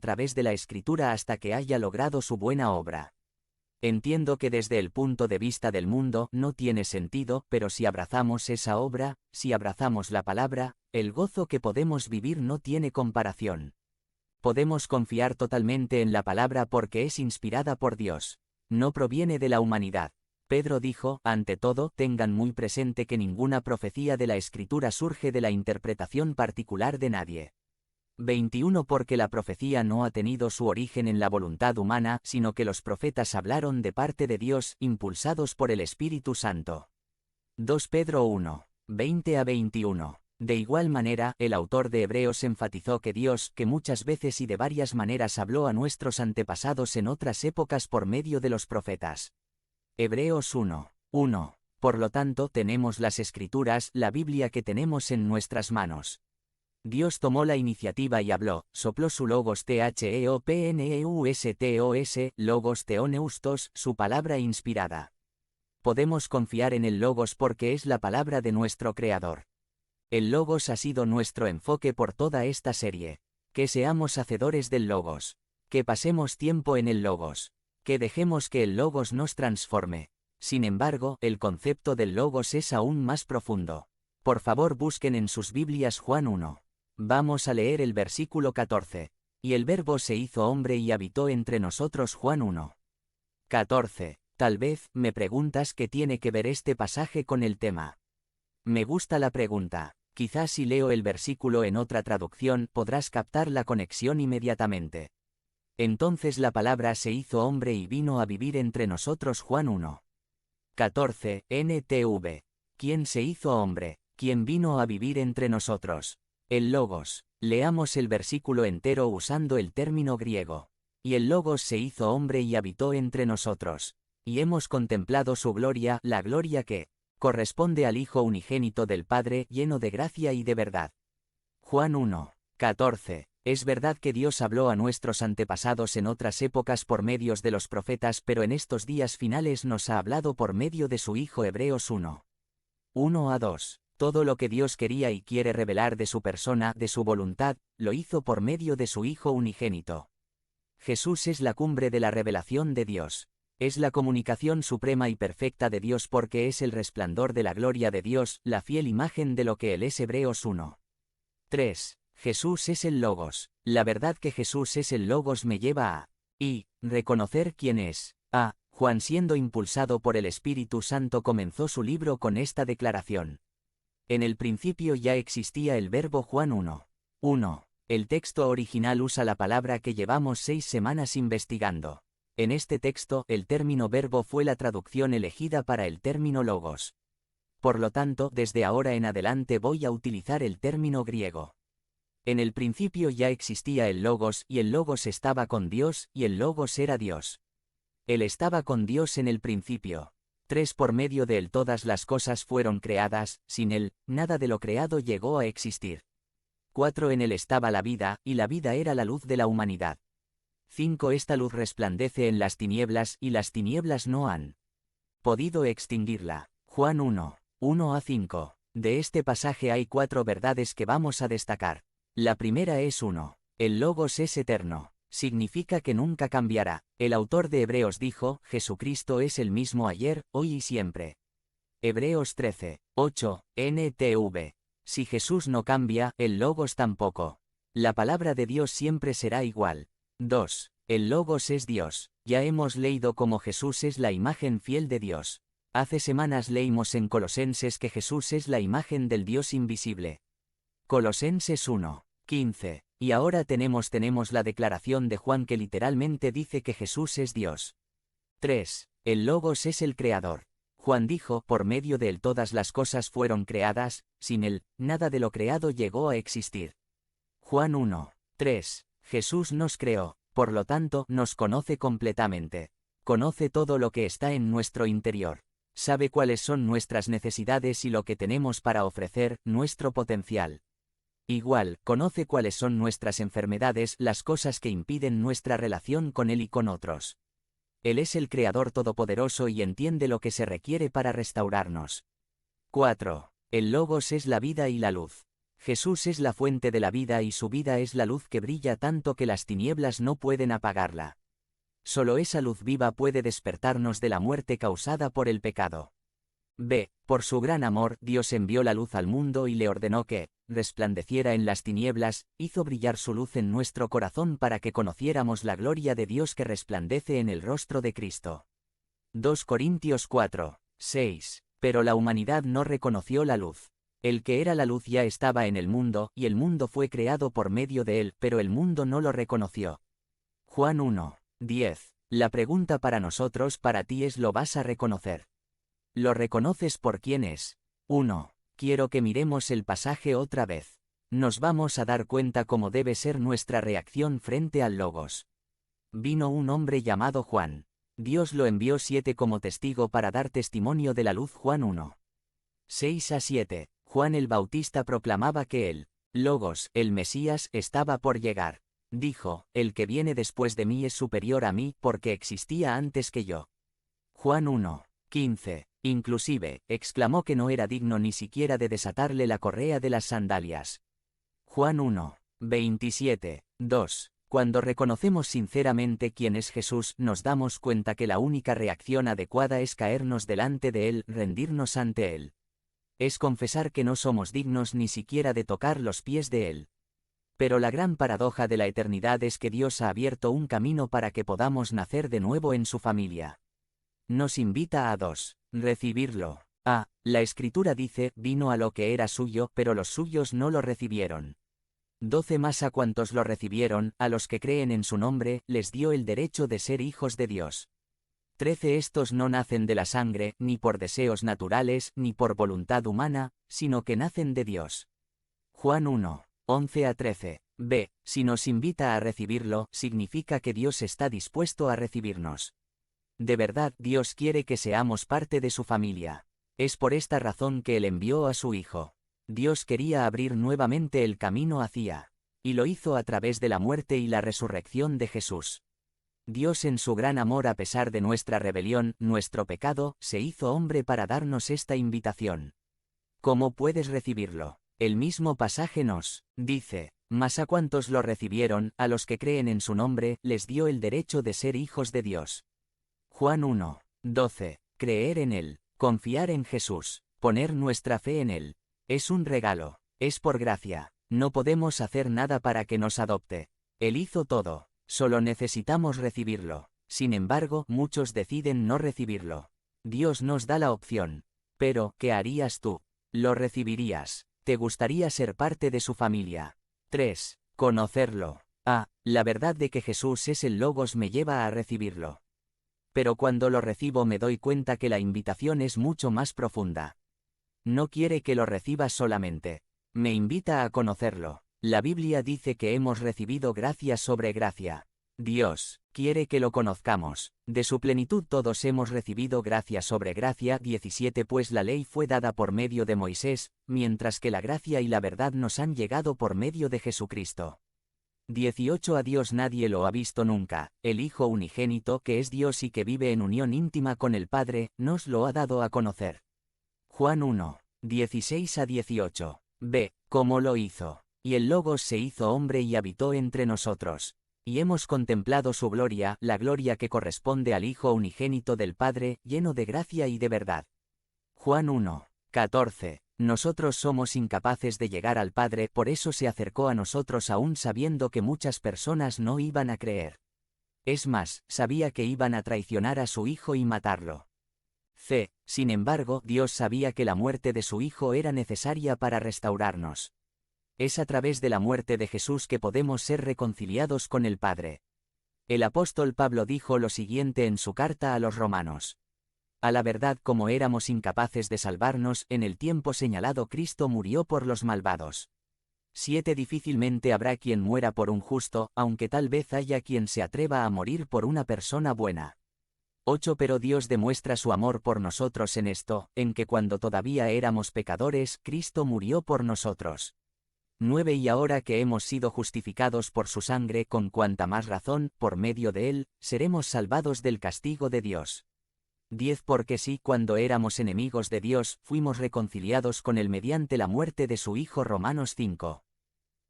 través de la Escritura hasta que haya logrado su buena obra. Entiendo que desde el punto de vista del mundo no tiene sentido, pero si abrazamos esa obra, si abrazamos la palabra, el gozo que podemos vivir no tiene comparación. Podemos confiar totalmente en la palabra porque es inspirada por Dios. No proviene de la humanidad. Pedro dijo, ante todo, tengan muy presente que ninguna profecía de la Escritura surge de la interpretación particular de nadie. 21 Porque la profecía no ha tenido su origen en la voluntad humana, sino que los profetas hablaron de parte de Dios, impulsados por el Espíritu Santo. 2 Pedro 1, 20-21. De igual manera, el autor de Hebreos enfatizó que Dios, que muchas veces y de varias maneras habló a nuestros antepasados en otras épocas por medio de los profetas. Hebreos 1, 1. Por lo tanto, tenemos las Escrituras, la Biblia que tenemos en nuestras manos. Dios tomó la iniciativa y habló, sopló su logos theopneustos, logos theoneustos, su palabra inspirada. Podemos confiar en el logos porque es la palabra de nuestro Creador. El logos ha sido nuestro enfoque por toda esta serie. Que seamos hacedores del logos. Que pasemos tiempo en el logos. Que dejemos que el logos nos transforme. Sin embargo, el concepto del logos es aún más profundo. Por favor, busquen en sus Biblias Juan 1. Vamos a leer el versículo 14. Y el Verbo se hizo hombre y habitó entre nosotros. Juan 1. 14. Tal vez, me preguntas qué tiene que ver este pasaje con el tema. Me gusta la pregunta. Quizás si leo el versículo en otra traducción, podrás captar la conexión inmediatamente. Entonces la palabra se hizo hombre y vino a vivir entre nosotros. Juan 1. 14. NTV. ¿Quién se hizo hombre? ¿Quién vino a vivir entre nosotros? El Logos. Leamos el versículo entero usando el término griego. Y el Logos se hizo hombre y habitó entre nosotros. Y hemos contemplado su gloria, la gloria que corresponde al Hijo unigénito del Padre, lleno de gracia y de verdad. Juan 1. 14. Es verdad que Dios habló a nuestros antepasados en otras épocas por medios de los profetas, pero en estos días finales nos ha hablado por medio de su Hijo. Hebreos 1. 1-2. Todo lo que Dios quería y quiere revelar de su persona, de su voluntad, lo hizo por medio de su Hijo unigénito. Jesús es la cumbre de la revelación de Dios. Es la comunicación suprema y perfecta de Dios porque es el resplandor de la gloria de Dios, la fiel imagen de lo que Él es. Hebreos 1. 3. Jesús es el Logos. La verdad que Jesús es el Logos me lleva a reconocer quién es. Juan, siendo impulsado por el Espíritu Santo, comenzó su libro con esta declaración. En el principio ya existía el Verbo. Juan 1. 1. El texto original usa la palabra que llevamos 6 semanas investigando. En este texto, el término verbo fue la traducción elegida para el término logos. Por lo tanto, desde ahora en adelante voy a utilizar el término griego. En el principio ya existía el logos, y el logos estaba con Dios, y el logos era Dios. Él estaba con Dios en el principio. 3. Por medio de él todas las cosas fueron creadas, sin él, nada de lo creado llegó a existir. 4. En él estaba la vida, y la vida era la luz de la humanidad. 5. Esta luz resplandece en las tinieblas, y las tinieblas no han podido extinguirla. Juan 1. 1-5. De este pasaje hay 4 verdades que vamos a destacar. La primera es 1. El Logos es eterno. Significa que nunca cambiará. El autor de Hebreos dijo, Jesucristo es el mismo ayer, hoy y siempre. Hebreos 13. 8. NTV. Si Jesús no cambia, el Logos tampoco. La palabra de Dios siempre será igual. 2. El Logos es Dios. Ya hemos leído cómo Jesús es la imagen fiel de Dios. Hace semanas leímos en Colosenses que Jesús es la imagen del Dios invisible. Colosenses 1. 15. Y ahora tenemos la declaración de Juan que literalmente dice que Jesús es Dios. 3. El Logos es el Creador. Juan dijo, por medio de él todas las cosas fueron creadas, sin él, nada de lo creado llegó a existir. Juan 1. 3. Jesús nos creó, por lo tanto, nos conoce completamente. Conoce todo lo que está en nuestro interior. Sabe cuáles son nuestras necesidades y lo que tenemos para ofrecer, nuestro potencial. Igual, conoce cuáles son nuestras enfermedades, las cosas que impiden nuestra relación con Él y con otros. Él es el Creador Todopoderoso y entiende lo que se requiere para restaurarnos. 4. El Logos es la vida y la luz. Jesús es la fuente de la vida y su vida es la luz que brilla tanto que las tinieblas no pueden apagarla. Solo esa luz viva puede despertarnos de la muerte causada por el pecado. B. Por su gran amor, Dios envió la luz al mundo y le ordenó que resplandeciera en las tinieblas, hizo brillar su luz en nuestro corazón para que conociéramos la gloria de Dios que resplandece en el rostro de Cristo. 2 Corintios 4, 6. Pero la humanidad no reconoció la luz. El que era la luz ya estaba en el mundo, y el mundo fue creado por medio de él, pero el mundo no lo reconoció. Juan 1, 10. La pregunta para nosotros, para ti es: ¿lo vas a reconocer? ¿Lo reconoces por quién es? 1. Quiero que miremos el pasaje otra vez. Nos vamos a dar cuenta cómo debe ser nuestra reacción frente al Logos. Vino un hombre llamado Juan. Dios lo envió 7 como testigo para dar testimonio de la luz. Juan 1. 6 a 7. Juan el Bautista proclamaba que el Logos, el Mesías, estaba por llegar. Dijo: el que viene después de mí es superior a mí, porque existía antes que yo. Juan 1. 15. Inclusive, exclamó que no era digno ni siquiera de desatarle la correa de las sandalias. Juan 1. 27. 2. Cuando reconocemos sinceramente quién es Jesús, nos damos cuenta que la única reacción adecuada es caernos delante de Él, rendirnos ante Él. Es confesar que no somos dignos ni siquiera de tocar los pies de Él. Pero la gran paradoja de la eternidad es que Dios ha abierto un camino para que podamos nacer de nuevo en su familia. Nos invita a 2. Recibirlo. A. La Escritura dice: vino a lo que era suyo, pero los suyos no lo recibieron. 12 Más a cuantos lo recibieron, a los que creen en su nombre, les dio el derecho de ser hijos de Dios. 13 Estos no nacen de la sangre, ni por deseos naturales, ni por voluntad humana, sino que nacen de Dios. Juan 1. 11 a 13. B. Si nos invita a recibirlo, significa que Dios está dispuesto a recibirnos. De verdad, Dios quiere que seamos parte de su familia. Es por esta razón que Él envió a su Hijo. Dios quería abrir nuevamente el camino hacia, y lo hizo a través de la muerte y la resurrección de Jesús. Dios, en su gran amor a pesar de nuestra rebelión, nuestro pecado, se hizo hombre para darnos esta invitación. ¿Cómo puedes recibirlo? El mismo pasaje nos dice: mas a cuantos lo recibieron, a los que creen en su nombre, les dio el derecho de ser hijos de Dios. Juan 1. 12. Creer en Él, confiar en Jesús, poner nuestra fe en Él. Es un regalo, es por gracia, no podemos hacer nada para que nos adopte. Él hizo todo, solo necesitamos recibirlo. Sin embargo, muchos deciden no recibirlo. Dios nos da la opción. Pero, ¿qué harías tú? ¿Lo recibirías? ¿Te gustaría ser parte de su familia? 3. Conocerlo. A. La verdad de que Jesús es el Logos me lleva a recibirlo. Pero cuando lo recibo me doy cuenta que la invitación es mucho más profunda. No quiere que lo reciba solamente. Me invita a conocerlo. La Biblia dice que hemos recibido gracia sobre gracia. Dios quiere que lo conozcamos. De su plenitud todos hemos recibido gracia sobre gracia. 17 Pues la ley fue dada por medio de Moisés, mientras que la gracia y la verdad nos han llegado por medio de Jesucristo. 18 A Dios nadie lo ha visto nunca. El Hijo unigénito, que es Dios y que vive en unión íntima con el Padre, nos lo ha dado a conocer. Juan 1. 16 a 18. B. ¿Cómo lo hizo? Y el Logos se hizo hombre y habitó entre nosotros. Y hemos contemplado su gloria, la gloria que corresponde al Hijo unigénito del Padre, lleno de gracia y de verdad. Juan 1. 14. Nosotros somos incapaces de llegar al Padre, por eso se acercó a nosotros aún sabiendo que muchas personas no iban a creer. Es más, sabía que iban a traicionar a su Hijo y matarlo. C. Sin embargo, Dios sabía que la muerte de su Hijo era necesaria para restaurarnos. Es a través de la muerte de Jesús que podemos ser reconciliados con el Padre. El apóstol Pablo dijo lo siguiente en su carta a los romanos: a la verdad, como éramos incapaces de salvarnos, en el tiempo señalado Cristo murió por los malvados. 7 Difícilmente habrá quien muera por un justo, aunque tal vez haya quien se atreva a morir por una persona buena. 8 Pero Dios demuestra su amor por nosotros en esto, en que cuando todavía éramos pecadores, Cristo murió por nosotros. 9 Y ahora que hemos sido justificados por su sangre, con cuanta más razón, por medio de él, seremos salvados del castigo de Dios. 10 Porque si, cuando éramos enemigos de Dios, fuimos reconciliados con él mediante la muerte de su Hijo. Romanos 5.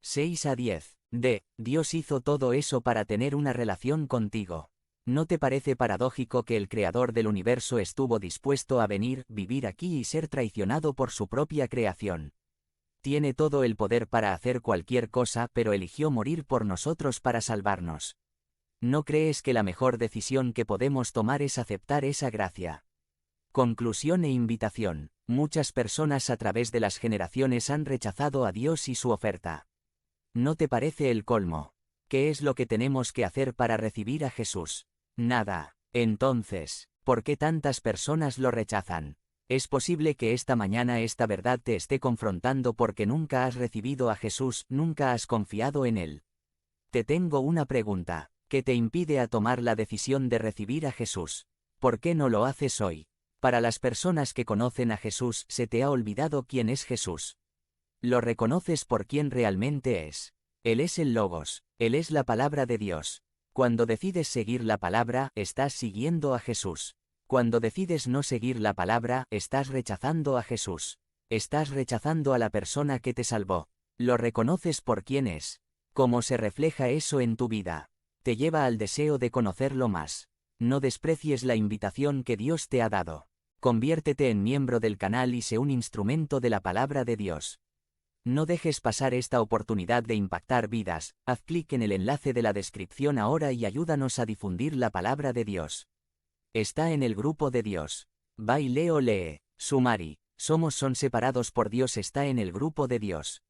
6-10. Dios hizo todo eso para tener una relación contigo. ¿No te parece paradójico que el Creador del universo estuvo dispuesto a venir, vivir aquí y ser traicionado por su propia creación? Tiene todo el poder para hacer cualquier cosa, pero eligió morir por nosotros para salvarnos. ¿No crees que la mejor decisión que podemos tomar es aceptar esa gracia? Conclusión e invitación. Muchas personas a través de las generaciones han rechazado a Dios y su oferta. ¿No te parece el colmo? ¿Qué es lo que tenemos que hacer para recibir a Jesús? Nada. Entonces, ¿por qué tantas personas lo rechazan? Es posible que esta mañana esta verdad te esté confrontando porque nunca has recibido a Jesús, nunca has confiado en Él. Te tengo una pregunta. ¿Qué te impide a tomar la decisión de recibir a Jesús? ¿Por qué no lo haces hoy? Para las personas que conocen a Jesús, se te ha olvidado quién es Jesús. Lo reconoces por quién realmente es. Él es el Logos, Él es la palabra de Dios. Cuando decides seguir la palabra, estás siguiendo a Jesús. Cuando decides no seguir la palabra, estás rechazando a Jesús. Estás rechazando a la persona que te salvó. Lo reconoces por quién es. ¿Cómo se refleja eso en tu vida? Te lleva al deseo de conocerlo más. No desprecies la invitación que Dios te ha dado. Conviértete en miembro del canal y sé un instrumento de la palabra de Dios. No dejes pasar esta oportunidad de impactar vidas. Haz clic en el enlace de la descripción ahora y ayúdanos a difundir la palabra de Dios. Está en el grupo de Dios. Va y lee. Sumari. Son separados por Dios. Está en el grupo de Dios.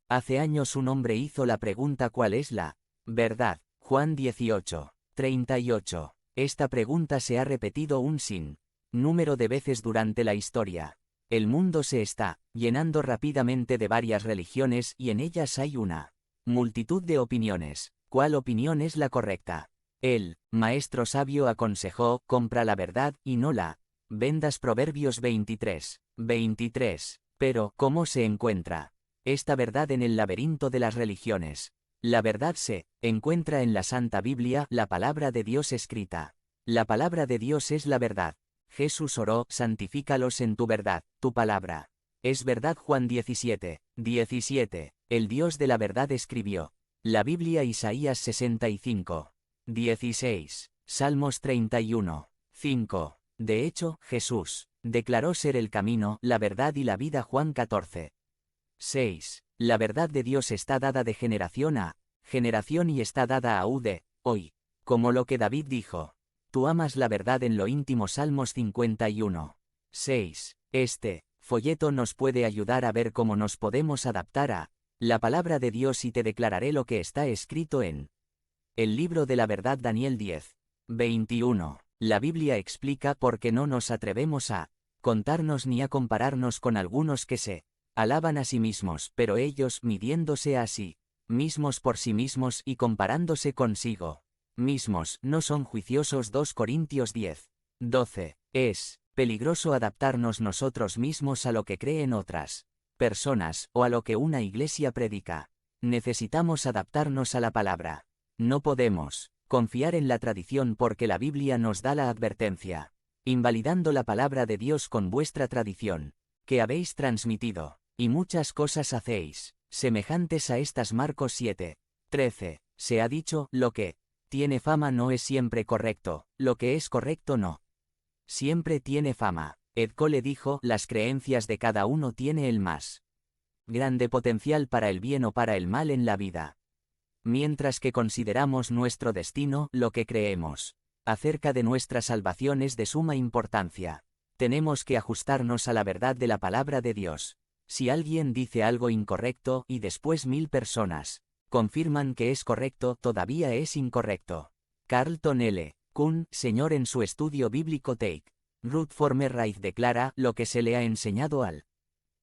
Hace años un hombre hizo la pregunta: ¿cuál es la verdad? Juan 18, 38. Esta pregunta se ha repetido un sinnúmero de veces durante la historia. El mundo se está llenando rápidamente de varias religiones y en ellas hay una multitud de opiniones. ¿Cuál opinión es la correcta? El maestro sabio aconsejó: compra la verdad y no la vendas. Proverbios 23, 23. Pero, ¿cómo se encuentra esta verdad en el laberinto de las religiones? La verdad se encuentra en la Santa Biblia, la palabra de Dios escrita. La palabra de Dios es la verdad. Jesús oró: santifícalos en tu verdad, tu palabra es verdad. Juan 17, 17. El Dios de la verdad escribió la Biblia. Isaías 65, 16. Salmos 31, 5. De hecho, Jesús declaró ser el camino, la verdad y la vida. Juan 14, 6. La verdad de Dios está dada de generación a generación y está dada aún de hoy. Como lo que David dijo: tú amas la verdad en lo íntimo. Salmos 51, 6. Este folleto nos puede ayudar a ver cómo nos podemos adaptar a la palabra de Dios y te declararé lo que está escrito en el libro de la verdad. Daniel 10, 21. La Biblia explica por qué no nos atrevemos a contarnos ni a compararnos con algunos que se alaban a sí mismos, pero ellos, midiéndose a sí mismos por sí mismos y comparándose consigo mismos, no son juiciosos. 2 Corintios 10, 12. Es peligroso adaptarnos nosotros mismos a lo que creen otras personas, o a lo que una iglesia predica. Necesitamos adaptarnos a la palabra. No podemos confiar en la tradición porque la Biblia nos da la advertencia. Invalidando la palabra de Dios con vuestra tradición, que habéis transmitido, y muchas cosas hacéis semejantes a estas. Marcos 7, 13. Se ha dicho: lo que tiene fama no es siempre correcto, lo que es correcto no siempre tiene fama. Ed Cole dijo: las creencias de cada uno tiene el más grande potencial para el bien o para el mal en la vida. Mientras que consideramos nuestro destino, lo que creemos acerca de nuestra salvación es de suma importancia. Tenemos que ajustarnos a la verdad de la palabra de Dios. Si alguien dice algo incorrecto y después 1000 personas confirman que es correcto, todavía es incorrecto. Carlton L. Kuhn, Señor, en su estudio bíblico Take Root Former Right declara: lo que se le ha enseñado al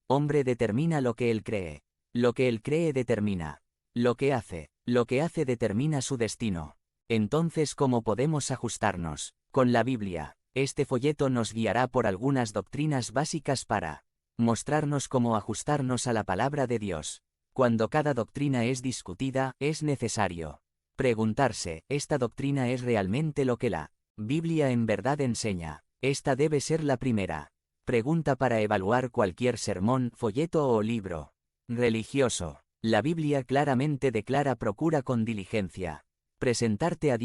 hombre determina lo que él cree. Lo que él cree determina lo que hace. Lo que hace determina su destino. Entonces, ¿cómo podemos ajustarnos con la Biblia? Este folleto nos guiará por algunas doctrinas básicas para mostrarnos cómo ajustarnos a la palabra de Dios. Cuando cada doctrina es discutida, es necesario preguntarse: ¿esta doctrina es realmente lo que la Biblia en verdad enseña? Esta debe ser la primera pregunta para evaluar cualquier sermón, folleto o libro religioso. La Biblia claramente declara: procura con diligencia presentarte a